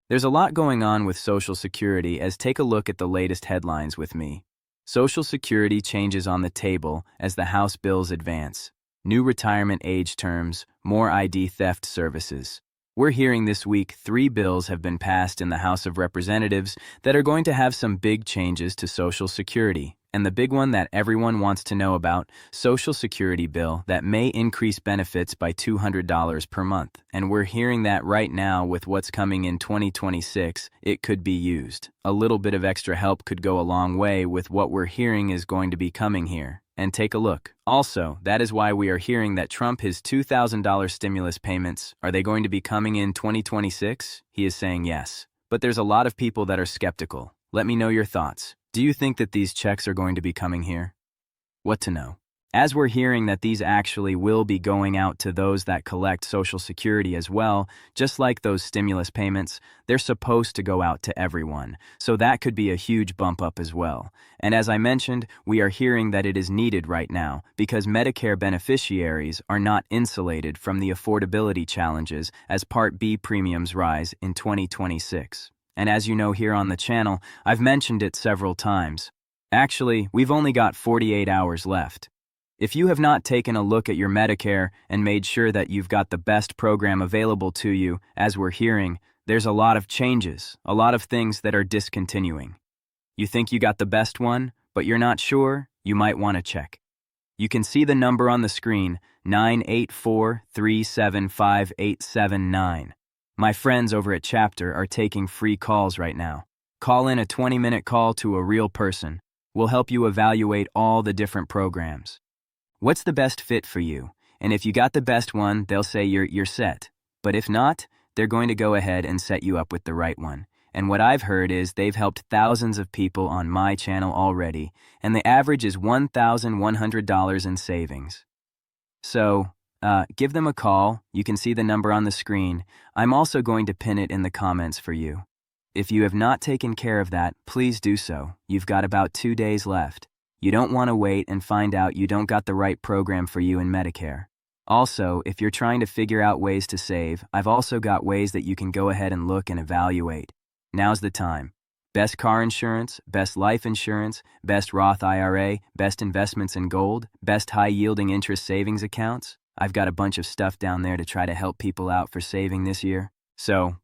There's a lot going on with Social Security, as take a look at the latest headlines with me. Social Security changes on the table as the House bills advance. New retirement age terms, more ID theft services. We're hearing this week 3 bills have been passed in the House of Representatives that are going to have some big changes to Social Security. And the big one that everyone wants to know about, Social Security bill that may increase benefits by $200 per month. And we're hearing that right now with what's coming in 2026, it could be used. A little bit of extra help could go a long way with what we're hearing is going to be coming here. And take a look. Also, that is why we are hearing that Trump, his $2,000 stimulus payments, are they going to be coming in 2026? He is saying yes. But there's a lot of people that are skeptical. Let me know your thoughts. Do you think that these checks are going to be coming here? What to know? As we're hearing that these actually will be going out to those that collect Social Security as well, just like those stimulus payments, they're supposed to go out to everyone. So that could be a huge bump up as well. And as I mentioned, we are hearing that it is needed right now because Medicare beneficiaries are not insulated from the affordability challenges as Part B premiums rise in 2026. And as you know here on the channel, I've mentioned it several times. Actually, we've only got 48 hours left. If you have not taken a look at your Medicare and made sure that you've got the best program available to you, as we're hearing, there's a lot of changes, a lot of things that are discontinuing. You think you got the best one, but you're not sure? You might want to check. You can see the number on the screen, 984-375-879. My friends over at Chapter are taking free calls right now. Call in a 20-minute call to a real person. We'll help you evaluate all the different programs. What's the best fit for you? And if you got the best one, they'll say you're set. But if not, they're going to go ahead and set you up with the right one. And what I've heard is they've helped thousands of people on my channel already, and the average is $1,100 in savings. So, give them a call. You can see the number on the screen. I'm also going to pin it in the comments for you. If you have not taken care of that, please do so. You've got about 2 days left. You don't want to wait and find out you don't got the right program for you in Medicare. Also, if you're trying to figure out ways to save, I've also got ways that you can go ahead and look and evaluate. Now's the time. Best car insurance, best life insurance, best Roth IRA, best investments in gold, best high-yielding interest savings accounts. I've got a bunch of stuff down there to try to help people out for saving this year. So,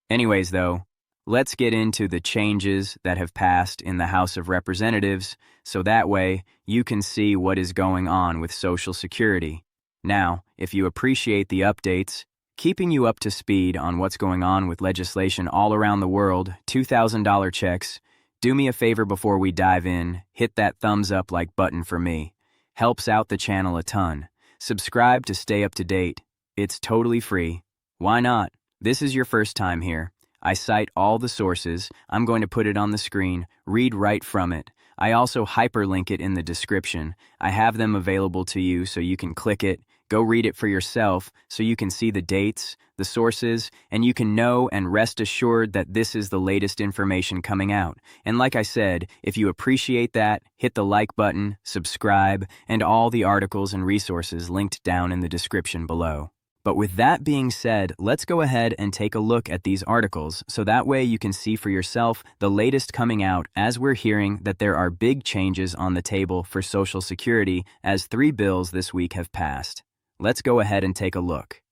anyways though, let's get into the changes that have passed in the House of Representatives, so that way you can see what is going on with Social Security. Now, if you appreciate the updates, keeping you up to speed on what's going on with legislation all around the world, $2,000 checks, do me a favor before we dive in, hit that thumbs up like button for me. Helps out the channel a ton. Subscribe to stay up to date. It's totally free. Why not? This is your first time here. I cite all the sources. I'm going to put it on the screen. Read right from it. I also hyperlink it in the description. I have them available to you so you can click it, go read it for yourself so you can see the dates, the sources, and you can know and rest assured that this is the latest information coming out. And like I said, if you appreciate that, hit the like button, subscribe, and all the articles and resources linked down in the description below. But with that being said, let's go ahead and take a look at these articles so that way you can see for yourself the latest coming out as we're hearing that there are big changes on the table for Social Security as 3 bills this week have passed. Let's go ahead and take a look.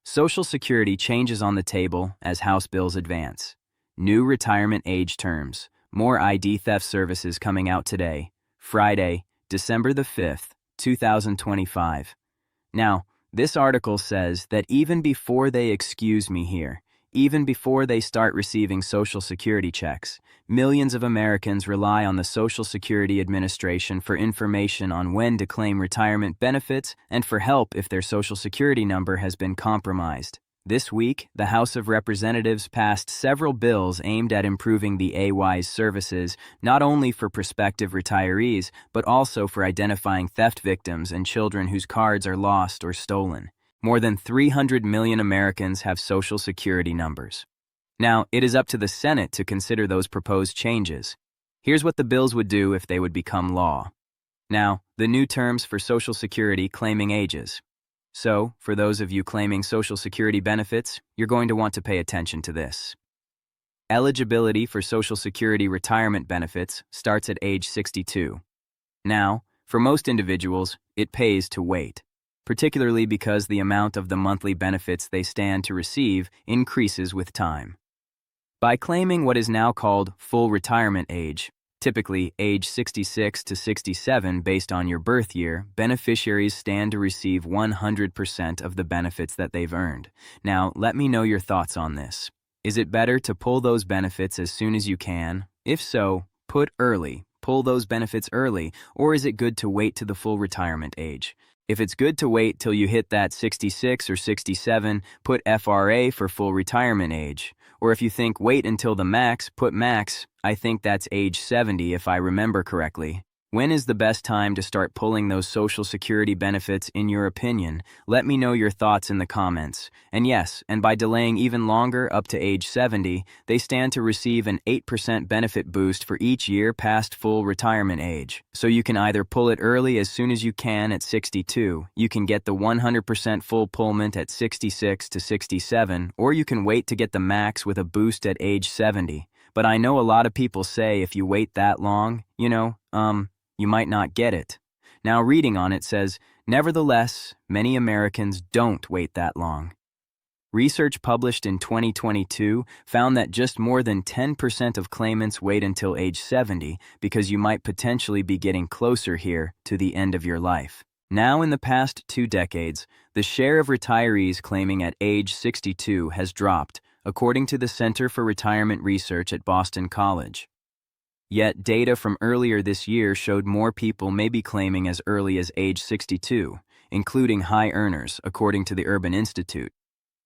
Social Security changes on the table as House bills advance. New retirement age terms. More ID theft services coming out today, Friday, December the 5th, 2025. Now, this article says that even before they excuse me here, even before they start receiving Social Security checks, millions of Americans rely on the Social Security Administration for information on when to claim retirement benefits and for help if their Social Security number has been compromised. This week, the House of Representatives passed several bills aimed at improving the AY's services, not only for prospective retirees, but also for identifying theft victims and children whose cards are lost or stolen. More than 300 million Americans have Social Security numbers. Now, it is up to the Senate to consider those proposed changes. Here's what the bills would do if they would become law. Now, the new terms for Social Security claiming ages. So, for those of you claiming Social Security benefits, you're going to want to pay attention to this. Eligibility for Social Security retirement benefits starts at age 62. Now, for most individuals, it pays to wait, particularly because the amount of the monthly benefits they stand to receive increases with time. By claiming what is now called full retirement age, typically age 66 to 67 based on your birth year, beneficiaries stand to receive 100% of the benefits that they've earned. Now, let me know your thoughts on this. Is it better to pull those benefits as soon as you can? If so, pull those benefits early, or is it good to wait to the full retirement age? If it's good to wait till you hit that 66 or 67, put FRA for full retirement age. Or if you think wait until the max, put max. I think that's age 70 if I remember correctly. When is the best time to start pulling those Social Security benefits in your opinion? Let me know your thoughts in the comments. And yes, and by delaying even longer up to age 70, they stand to receive an 8% benefit boost for each year past full retirement age. So you can either pull it early as soon as you can at 62, you can get the 100% full pullment at 66 to 67, or you can wait to get the max with a boost at age 70. But I know a lot of people say if you wait that long, you might not get it. Now reading on it says, nevertheless, many Americans don't wait that long. Research published in 2022 found that just more than 10% of claimants wait until age 70 because you might potentially be getting closer here to the end of your life. Now in the past 2 decades, the share of retirees claiming at age 62 has dropped, according to the Center for Retirement Research at Boston College. Yet data from earlier this year showed more people may be claiming as early as age 62, including high earners, according to the Urban Institute.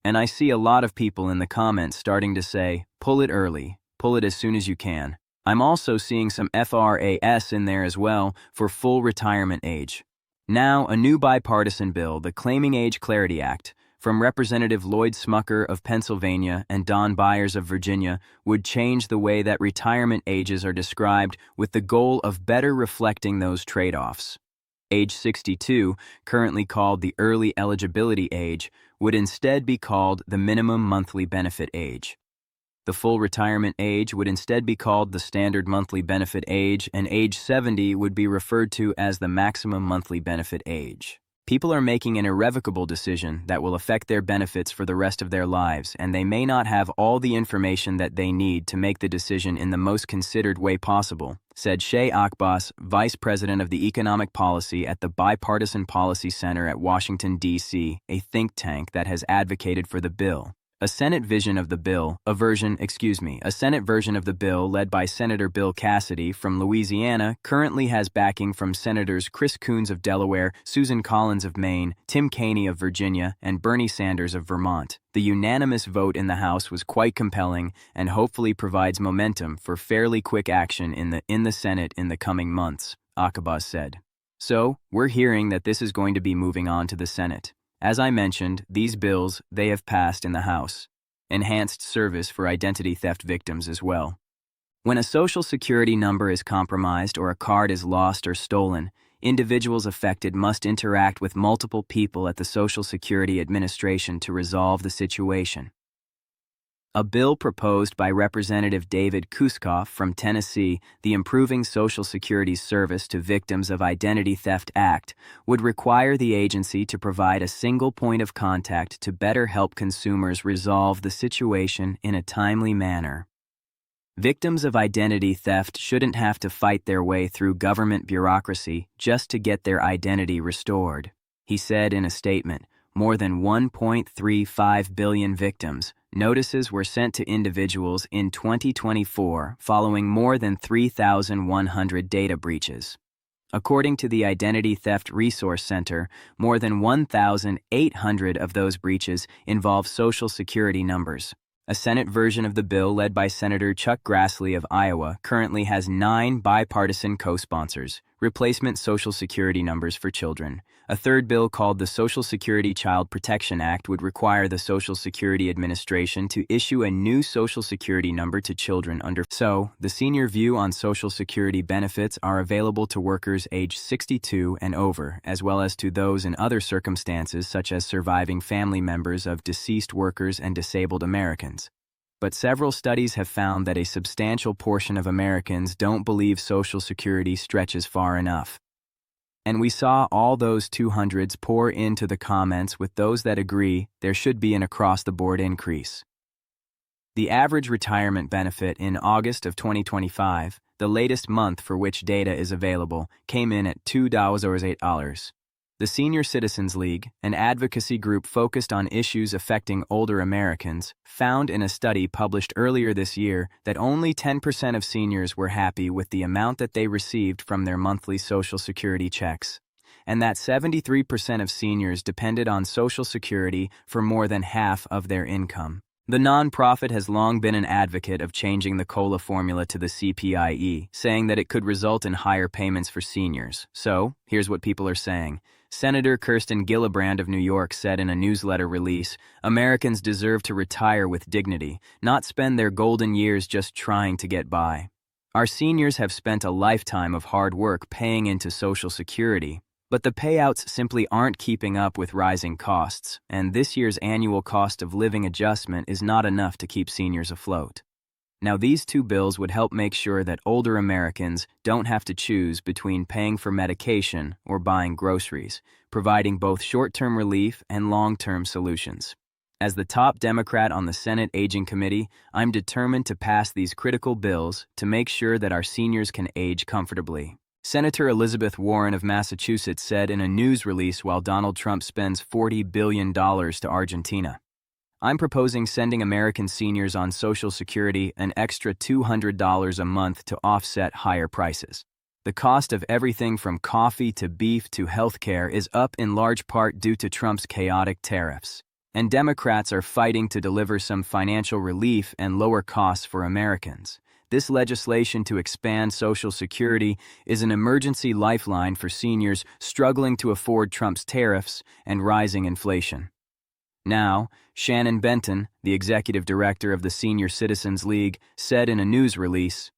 And I see a lot of people in the comments starting to say, pull it early, pull it as soon as you can. I'm also seeing some FRAS in there as well for full retirement age. Now, a new bipartisan bill, the Claiming Age Clarity Act, from Representative Lloyd Smucker of Pennsylvania and Don Byers of Virginia, would change the way that retirement ages are described with the goal of better reflecting those trade-offs. Age 62, currently called the early eligibility age, would instead be called the minimum monthly benefit age. The full retirement age would instead be called the standard monthly benefit age, and age 70 would be referred to as the maximum monthly benefit age. People are making an irrevocable decision that will affect their benefits for the rest of their lives, and they may not have all the information that they need to make the decision in the most considered way possible, said Shay Akbas, Vice President of the Economic Policy at the Bipartisan Policy Center at Washington, D.C., a think tank that has advocated for the bill. A Senate version of the bill led by Senator Bill Cassidy from Louisiana currently has backing from Senators Chris Coons of Delaware, Susan Collins of Maine, Tim Kaine of Virginia, and Bernie Sanders of Vermont. The unanimous vote in the House was quite compelling and hopefully provides momentum for fairly quick action in the Senate in the coming months, Akbas said. So, we're hearing that this is going to be moving on to the Senate. As I mentioned, these bills, they have passed in the House. Enhanced service for identity theft victims as well. When a Social Security number is compromised or a card is lost or stolen, individuals affected must interact with multiple people at the Social Security Administration to resolve the situation. A bill proposed by Representative David Kuskoff from Tennessee, the Improving Social Security Service to Victims of Identity Theft Act, would require the agency to provide a single point of contact to better help consumers resolve the situation in a timely manner. Victims of identity theft shouldn't have to fight their way through government bureaucracy just to get their identity restored, he said in a statement. More than 1.35 billion victims. Notices were sent to individuals in 2024 following more than 3,100 data breaches. According to the Identity Theft Resource Center, more than 1,800 of those breaches involve Social Security numbers. A Senate version of the bill led by Senator Chuck Grassley of Iowa currently has 9 bipartisan co-sponsors, replacement Social Security numbers for children. A third bill called the Social Security Child Protection Act would require the Social Security Administration to issue a new Social Security number to children under. So, the senior view on Social Security benefits are available to workers age 62 and over, as well as to those in other circumstances such as surviving family members of deceased workers and disabled Americans. But several studies have found that a substantial portion of Americans don't believe Social Security stretches far enough. And we saw all those 200s pour into the comments with those that agree there should be an across-the-board increase. The average retirement benefit in August of 2025, the latest month for which data is available, came in at $2.08. The Senior Citizens League, an advocacy group focused on issues affecting older Americans, found in a study published earlier this year that only 10% of seniors were happy with the amount that they received from their monthly Social Security checks, and that 73% of seniors depended on Social Security for more than half of their income. The nonprofit has long been an advocate of changing the COLA formula to the CPIE, saying that it could result in higher payments for seniors. So, here's what people are saying. Senator Kirsten Gillibrand of New York said in a newsletter release, "Americans deserve to retire with dignity, not spend their golden years just trying to get by. Our seniors have spent a lifetime of hard work paying into Social Security, but the payouts simply aren't keeping up with rising costs, and this year's annual cost of living adjustment is not enough to keep seniors afloat." Now, these two bills would help make sure that older Americans don't have to choose between paying for medication or buying groceries, providing both short-term relief and long-term solutions. As the top Democrat on the Senate Aging Committee, I'm determined to pass these critical bills to make sure that our seniors can age comfortably. Senator Elizabeth Warren of Massachusetts said in a news release while Donald Trump spends $40 billion to Argentina, "I'm proposing sending American seniors on Social Security an extra $200 a month to offset higher prices. The cost of everything from coffee to beef to healthcare is up in large part due to Trump's chaotic tariffs, and Democrats are fighting to deliver some financial relief and lower costs for Americans. This legislation to expand Social Security is an emergency lifeline for seniors struggling to afford Trump's tariffs and rising inflation." Now, Shannon Benton, the executive director of the Senior Citizens League, said in a news release,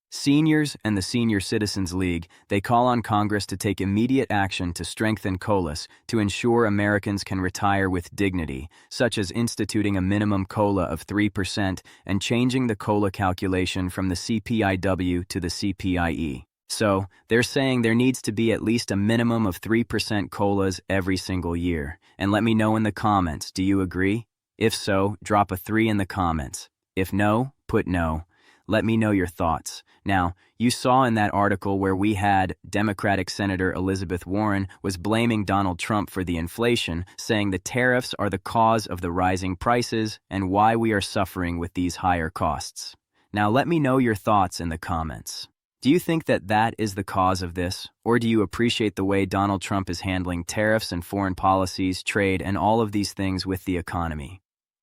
"Seniors and the Senior Citizens League, they call on Congress to take immediate action to strengthen COLAs to ensure Americans can retire with dignity, such as instituting a minimum COLA of 3% and changing the COLA calculation from the CPIW to the CPIE. So, they're saying there needs to be at least a minimum of 3% COLAs every single year. And let me know in the comments, do you agree? If so, drop a 3 in the comments. If no, put no. Let me know your thoughts. Now, you saw in that article where we had Democratic Senator Elizabeth Warren was blaming Donald Trump for the inflation, saying the tariffs are the cause of the rising prices and why we are suffering with these higher costs. Now, let me know your thoughts in the comments. Do you think that that is the cause of this, or do you appreciate the way Donald Trump is handling tariffs and foreign policies, trade, and all of these things with the economy?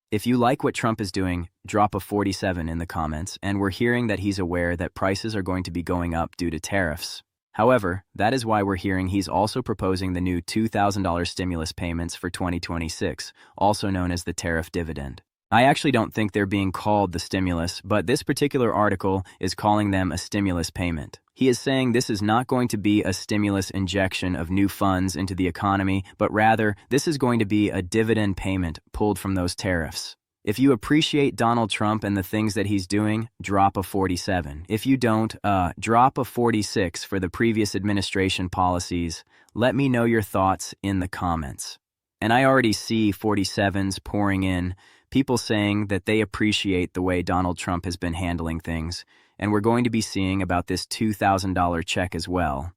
If you like what Trump is doing, drop a 47 in the comments, and we're hearing that he's aware that prices are going to be going up due to tariffs. However, that is why we're hearing he's also proposing the new $2,000 stimulus payments for 2026, also known as the tariff dividend. I actually don't think they're being called the stimulus, but this particular article is calling them a stimulus payment. He is saying this is not going to be a stimulus injection of new funds into the economy, but rather, this is going to be a dividend payment pulled from those tariffs. If you appreciate Donald Trump and the things that he's doing, drop a 47. If you don't, drop a 46 for the previous administration policies. Let me know your thoughts in the comments. And I already see 47s pouring in, people saying that they appreciate the way Donald Trump has been handling things, and we're going to be seeing about this $2,000 check as well.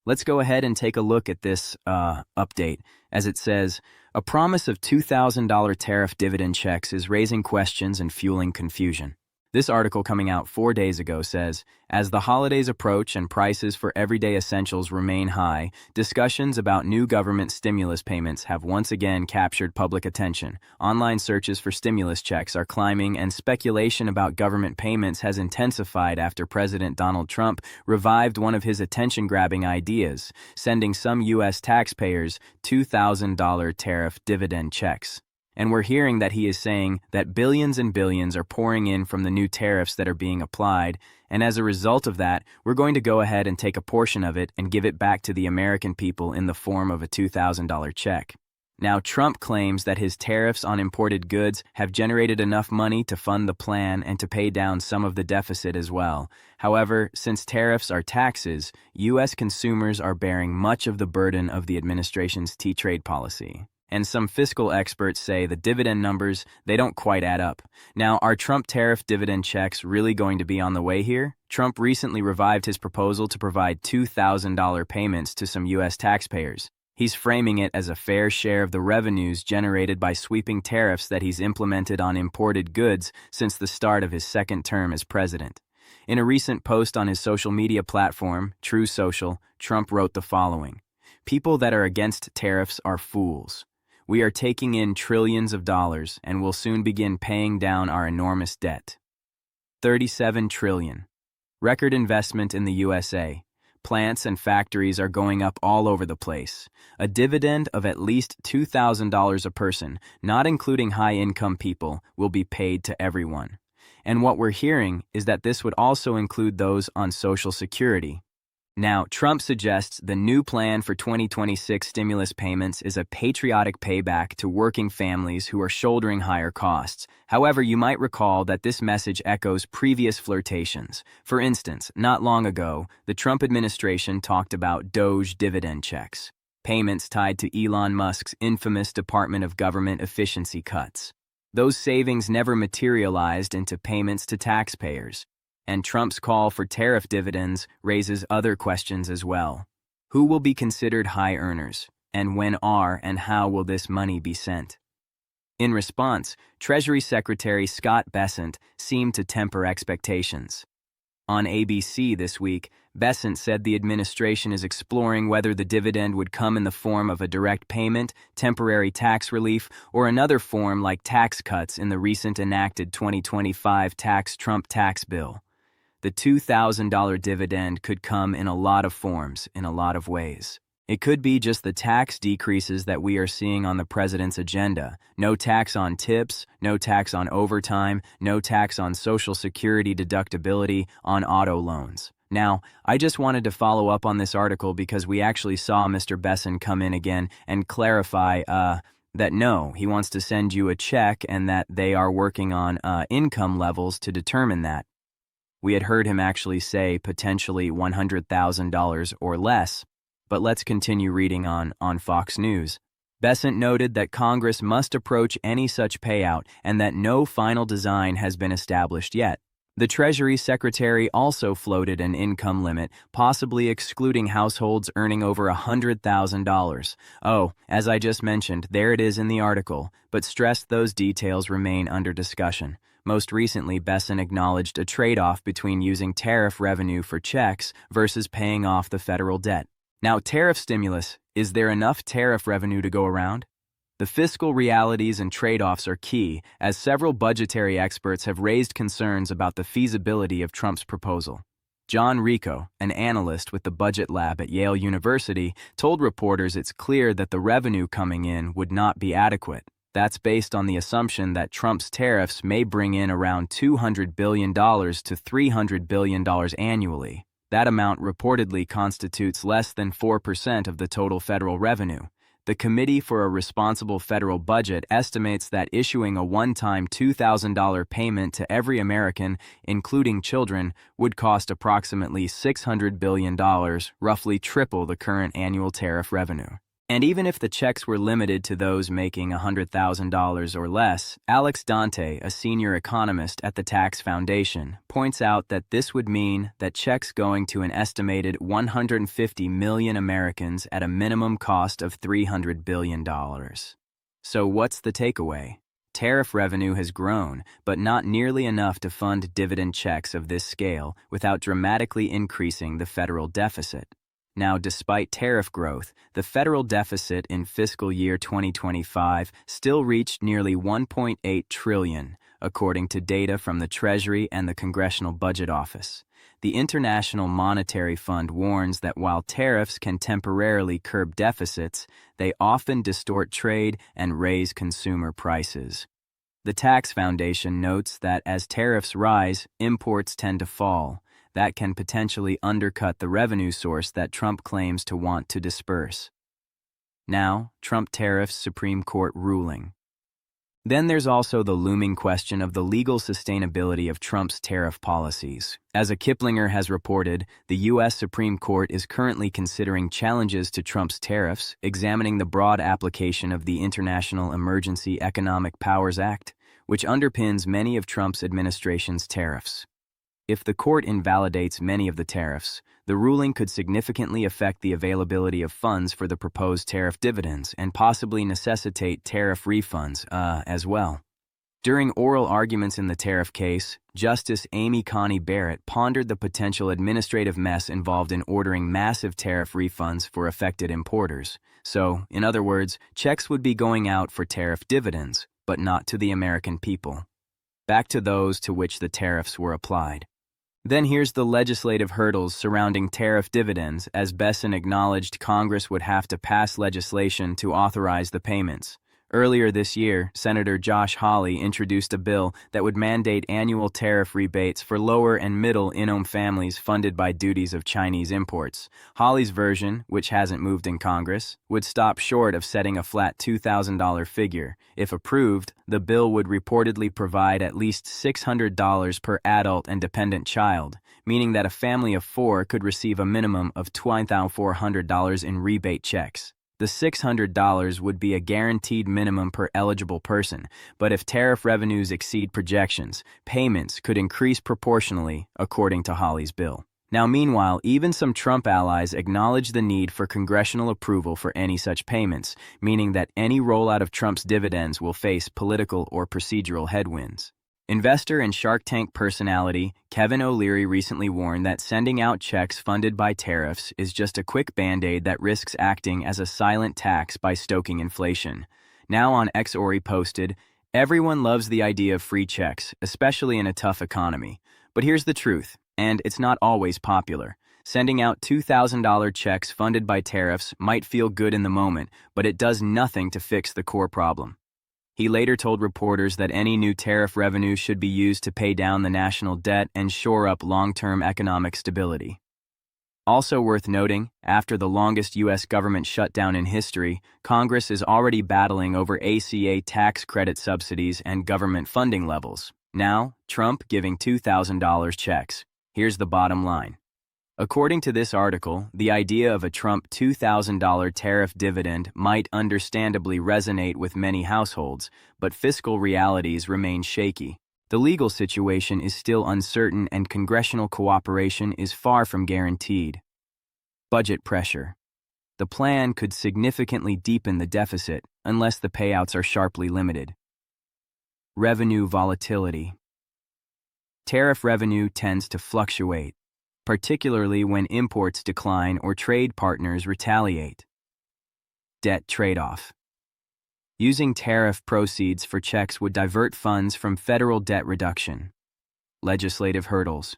Let's go ahead and take a look at this update. As it says, a promise of $2,000 tariff dividend checks is raising questions and fueling confusion. This article coming out 4 days ago says, as the holidays approach and prices for everyday essentials remain high, discussions about new government stimulus payments have once again captured public attention. Online searches for stimulus checks are climbing, and speculation about government payments has intensified after President Donald Trump revived one of his attention-grabbing ideas, sending some U.S. taxpayers $2,000 tariff dividend checks. And we're hearing that he is saying that billions and billions are pouring in from the new tariffs that are being applied, and as a result of that, we're going to go ahead and take a portion of it and give it back to the American people in the form of a $2,000 check. Now, Trump claims that his tariffs on imported goods have generated enough money to fund the plan and to pay down some of the deficit as well. However, since tariffs are taxes, U.S. consumers are bearing much of the burden of the administration's trade policy. And some fiscal experts say the dividend numbers, they don't quite add up. Now, are Trump tariff dividend checks really going to be on the way here? Trump recently revived his proposal to provide $2,000 payments to some U.S. taxpayers. He's framing it as a fair share of the revenues generated by sweeping tariffs that he's implemented on imported goods since the start of his second term as president. In a recent post on his social media platform, True Social, Trump wrote the following: "People that are against tariffs are fools. We are taking in trillions of dollars and will soon begin paying down our enormous debt." 37 trillion. Record investment in the USA. Plants and factories are going up all over the place. A dividend of at least $2,000 a person, not including high-income people, will be paid to everyone. And what we're hearing is that this would also include those on Social Security. Now, Trump suggests the new plan for 2026 stimulus payments is a patriotic payback to working families who are shouldering higher costs. However, you might recall that this message echoes previous flirtations. For instance, not long ago, the Trump administration talked about Doge dividend checks, payments tied to Elon Musk's infamous Department of Government efficiency cuts. Those savings never materialized into payments to taxpayers. And Trump's call for tariff dividends raises other questions as well. Who will be considered high earners? And when are and how will this money be sent? In response, Treasury Secretary Scott Bessent seemed to temper expectations. On ABC this week, Bessent said the administration is exploring whether the dividend would come in the form of a direct payment, temporary tax relief, or another form like tax cuts in the recent enacted 2025 Trump tax bill. The $2,000 dividend could come in a lot of forms, in a lot of ways. It could be just the tax decreases that we are seeing on the president's agenda. No tax on tips, no tax on overtime, no tax on Social Security deductibility, on auto loans. Now, I just wanted to follow up on this article because we actually saw Mr. Bessent come in again and clarify that no, he wants to send you a check and that they are working on income levels to determine that. We had heard him actually say potentially $100,000 or less, but let's continue reading on Fox News. Bessent noted that Congress must approach any such payout and that no final design has been established yet. The Treasury Secretary also floated an income limit, possibly excluding households earning over $100,000. Oh, as I just mentioned, there it is in the article, but stressed those details remain under discussion. Most recently, Bessent acknowledged a trade-off between using tariff revenue for checks versus paying off the federal debt. Now, tariff stimulus, is there enough tariff revenue to go around? The fiscal realities and trade-offs are key, as several budgetary experts have raised concerns about the feasibility of Trump's proposal. John Rico, an analyst with the Budget Lab at Yale University, told reporters it's clear that the revenue coming in would not be adequate. That's based on the assumption that Trump's tariffs may bring in around $200 billion to $300 billion annually. That amount reportedly constitutes less than 4% of the total federal revenue. The Committee for a Responsible Federal Budget estimates that issuing a one-time $2,000 payment to every American, including children, would cost approximately $600 billion, roughly triple the current annual tariff revenue. And even if the checks were limited to those making $100,000 or less, Alex Dante, a senior economist at the Tax Foundation, points out that this would mean that checks going to an estimated 150 million Americans at a minimum cost of $300 billion. So what's the takeaway? Tariff revenue has grown, but not nearly enough to fund dividend checks of this scale without dramatically increasing the federal deficit. Now, despite tariff growth, the federal deficit in fiscal year 2025 still reached nearly $1.8 trillion, according to data from the Treasury and the Congressional Budget Office. The International Monetary Fund warns that while tariffs can temporarily curb deficits, they often distort trade and raise consumer prices. The Tax Foundation notes that as tariffs rise, imports tend to fall. That can potentially undercut the revenue source that Trump claims to want to disperse. Now, Trump tariffs Supreme Court ruling. Then there's also the looming question of the legal sustainability of Trump's tariff policies. As a Kiplinger has reported, the U.S. Supreme Court is currently considering challenges to Trump's tariffs, examining the broad application of the International Emergency Economic Powers Act, which underpins many of Trump's administration's tariffs. If the court invalidates many of the tariffs, the ruling could significantly affect the availability of funds for the proposed tariff dividends and possibly necessitate tariff refunds, as well. During oral arguments in the tariff case, Justice Amy Coney Barrett pondered the potential administrative mess involved in ordering massive tariff refunds for affected importers. So, in other words, checks would be going out for tariff dividends, but not to the American people. Back to those to which the tariffs were applied. Then here's the legislative hurdles surrounding tariff dividends, as Besson acknowledged Congress would have to pass legislation to authorize the payments. Earlier this year, Senator Josh Hawley introduced a bill that would mandate annual tariff rebates for lower and middle-income families funded by duties of Chinese imports. Hawley's version, which hasn't moved in Congress, would stop short of setting a flat $2,000 figure. If approved, the bill would reportedly provide at least $600 per adult and dependent child, meaning that a family of 4 could receive a minimum of $2,400 in rebate checks. The $600 would be a guaranteed minimum per eligible person, but if tariff revenues exceed projections, payments could increase proportionally, according to Hawley's bill. Now, meanwhile, even some Trump allies acknowledge the need for congressional approval for any such payments, meaning that any rollout of Trump's dividends will face political or procedural headwinds. Investor and Shark Tank personality Kevin O'Leary recently warned that sending out checks funded by tariffs is just a quick band-aid that risks acting as a silent tax by stoking inflation. Now on X, O'Leary posted, "Everyone loves the idea of free checks, especially in a tough economy. But here's the truth, and it's not always popular. Sending out $2,000 checks funded by tariffs might feel good in the moment, but it does nothing to fix the core problem." He later told reporters that any new tariff revenue should be used to pay down the national debt and shore up long-term economic stability. Also worth noting, after the longest U.S. government shutdown in history, Congress is already battling over ACA tax credit subsidies and government funding levels. Now, Trump giving $2,000 checks. Here's the bottom line. According to this article, the idea of a Trump $2,000 tariff dividend might understandably resonate with many households, but fiscal realities remain shaky. The legal situation is still uncertain and congressional cooperation is far from guaranteed. Budget pressure. The plan could significantly deepen the deficit unless the payouts are sharply limited. Revenue volatility. Tariff revenue tends to fluctuate, particularly when imports decline or trade partners retaliate. Debt trade-off. Using tariff proceeds for checks would divert funds from federal debt reduction. Legislative hurdles.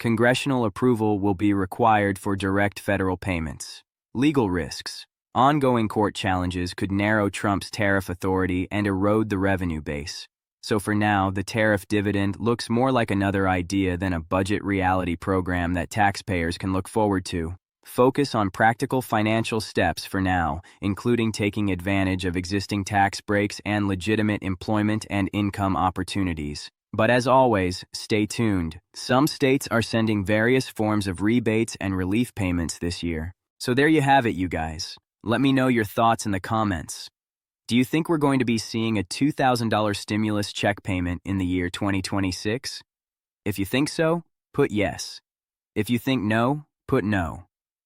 Congressional approval will be required for direct federal payments. Legal risks. Ongoing court challenges could narrow Trump's tariff authority and erode the revenue base. So for now, the tariff dividend looks more like another idea than a budget reality program that taxpayers can look forward to. Focus on practical financial steps for now, including taking advantage of existing tax breaks and legitimate employment and income opportunities. But as always, stay tuned. Some states are sending various forms of rebates and relief payments this year. So there you have it, you guys. Let me know your thoughts in the comments. Do you think we're going to be seeing a $2,000 stimulus check payment in the year 2026? If you think so, put yes. If you think no, put no.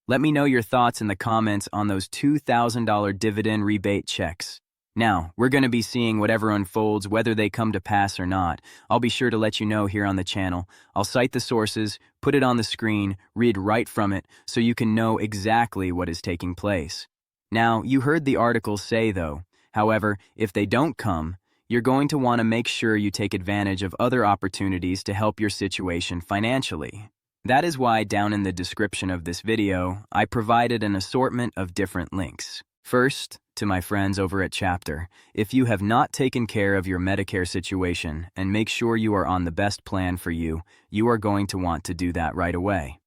Let me know your thoughts in the comments on those $2,000 dividend rebate checks. Now, we're going to be seeing whatever unfolds, whether they come to pass or not. I'll be sure to let you know here on the channel. I'll cite the sources, put it on the screen, read right from it, so you can know exactly what is taking place. Now, you heard the article say, though, however, if they don't come, you're going to want to make sure you take advantage of other opportunities to help your situation financially. That is why down in the description of this video, I provided an assortment of different links. First, to my friends over at Chapter, if you have not taken care of your Medicare situation and make sure you are on the best plan for you, you are going to want to do that right away.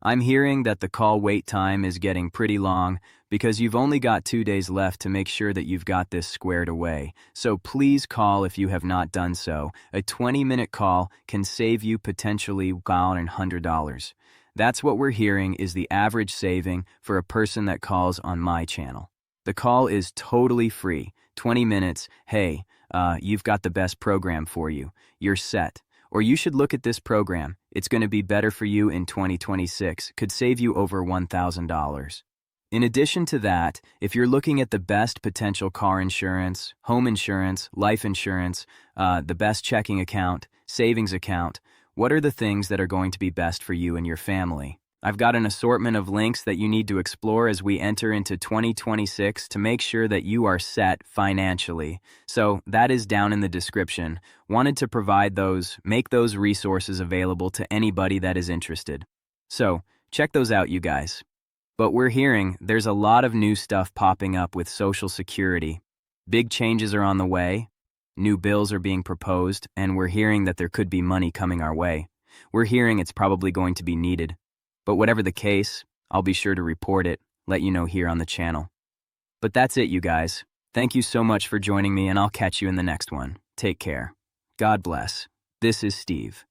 I'm hearing that the call wait time is getting pretty long because you've only got 2 days left to make sure that you've got this squared away. So please call if you have not done so. A 20-minute call can save you potentially $100. That's what we're hearing is the average saving for a person that calls on my channel. The call is totally free. 20 minutes. Hey, you've got the best program for you. You're set. Or you should look at this program. It's going to be better for you in 2026. Could save you over $1,000. In addition to that, if you're looking at the best potential car insurance, home insurance, life insurance, the best checking account, savings account, what are the things that are going to be best for you and your family? I've got an assortment of links that you need to explore as we enter into 2026 to make sure that you are set financially. So that is down in the description. Wanted to provide those, make those resources available to anybody that is interested. So check those out, you guys. But we're hearing there's a lot of new stuff popping up with Social Security. Big changes are on the way. New bills are being proposed, and we're hearing that there could be money coming our way. We're hearing it's probably going to be needed. But whatever the case, I'll be sure to report it, let you know here on the channel. But that's it, you guys. Thank you so much for joining me, and I'll catch you in the next one. Take care. God bless. This is Steve.